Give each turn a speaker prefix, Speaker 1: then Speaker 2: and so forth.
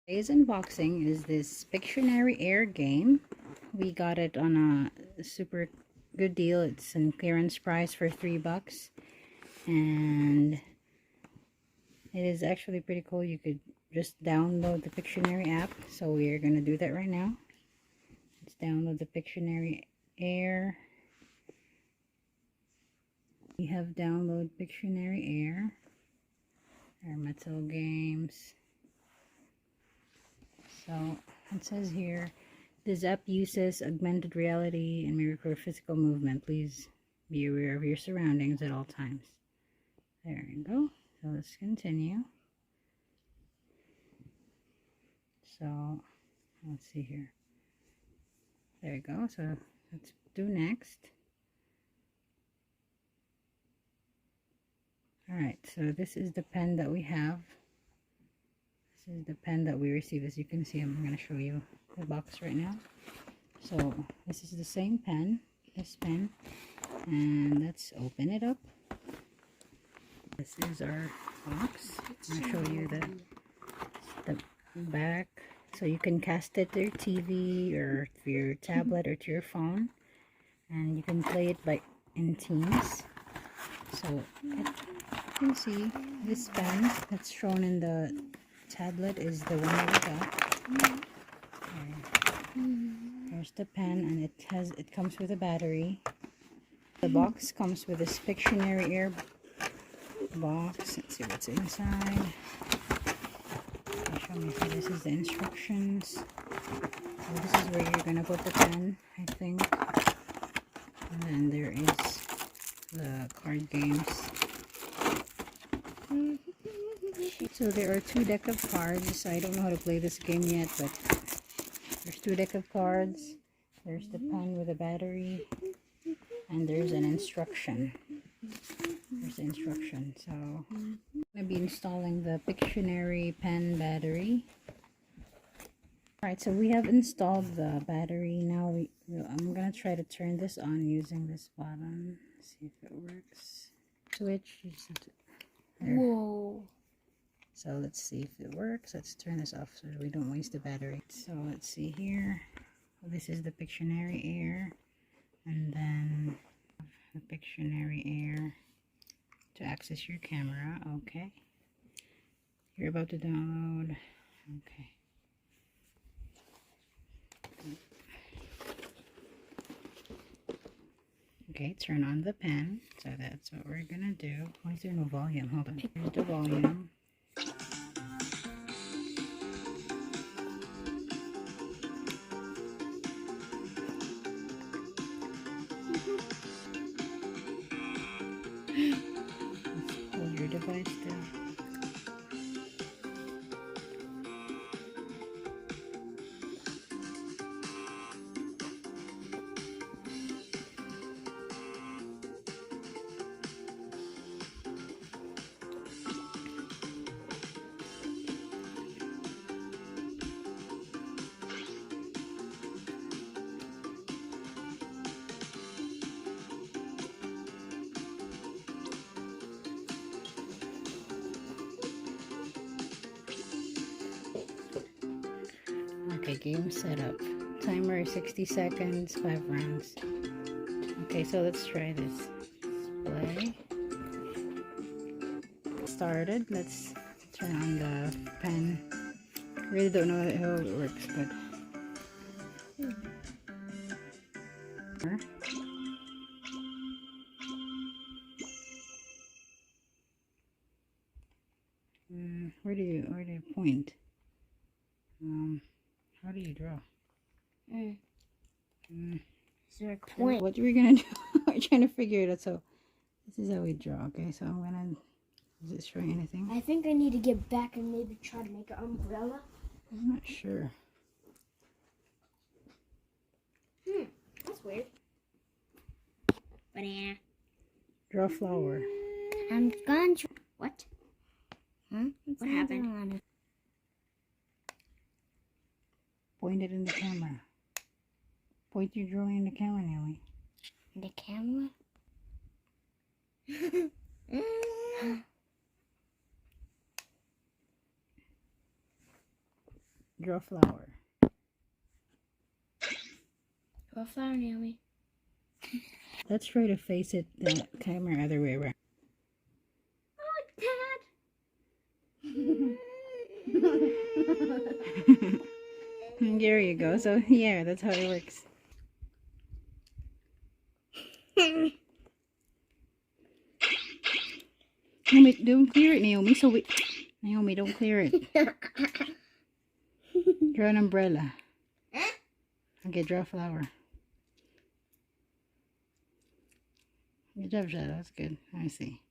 Speaker 1: Today's unboxing is this Pictionary Air game. We got it on a super good deal. It's in clearance price for $3, and it is actually pretty cool. You could just download the Pictionary app, so we are going to do that right now. Let's download the Pictionary Air. We have download Pictionary Air. Our metal games. So it says here, this app uses augmented reality and may record physical movement. Please be aware of your surroundings at all times. There we go. So let's continue. So let's see here. There we go. So let's do next. Alright, so this is the pen that we have. This is the pen that we received. As you can see, I'm going to show you the box right now. So this is the same pen, this pen, and let's open it up. This is our box. I'll show you the back, so you can cast it to your TV or to your tablet or to your phone, and you can play it in teams. So you can see this pen that's shown in the tablet is the one that we got. Here's the pen, and it comes with a battery. The box comes with this Pictionary Air box. Let's see what's inside. Show me. So this is the instructions. So this is where you're gonna put the pen, I think. And then there is the card games. So there are 2 decks of cards. I don't know how to play this game yet, but there's 2 decks of cards. There's the pen with a battery, and there's an instruction. There's the instruction. So I'm gonna be installing the Pictionary pen battery. Alright, so we have installed the battery. Now I'm gonna try to turn this on using this button. See if it works. Switch.
Speaker 2: Whoa.
Speaker 1: So let's see if it works. Let's turn this off so we don't waste the battery. So let's see here. This is the Pictionary Air, and then the Pictionary Air to access your camera. Okay. You're about to download. Okay. Okay, turn on the pen. So that's what we're gonna do. Why is there no volume? Hold on. Here's the volume. Hold your device still. Okay, game setup. Timer is 60 seconds, 5 rounds. Okay, so let's try this. Play. Started. Let's turn on the pen. Really don't know how it works, but where do you point? How do you draw?
Speaker 2: Is there a point?
Speaker 1: What we're gonna do? We're trying to figure it out. So this is how we draw. Okay, so I'm gonna. Is it showing anything?
Speaker 2: I think I need to get back and maybe try to make an umbrella.
Speaker 1: I'm not sure.
Speaker 2: That's weird. Banana.
Speaker 1: Draw a flower.
Speaker 2: I'm gone. What? What happened?
Speaker 1: Point it in the camera. Point your drawing in the camera, Nelly.
Speaker 2: The camera?
Speaker 1: Draw a flower.
Speaker 2: Draw a flower, Naomi.
Speaker 1: Let's try to face it the camera other way around. There you go. So yeah, that's how it works. Naomi, don't clear it, Naomi. Naomi, don't clear it. Draw an umbrella. Okay, draw a flower. Good job, Shadow. That's good. Let me see.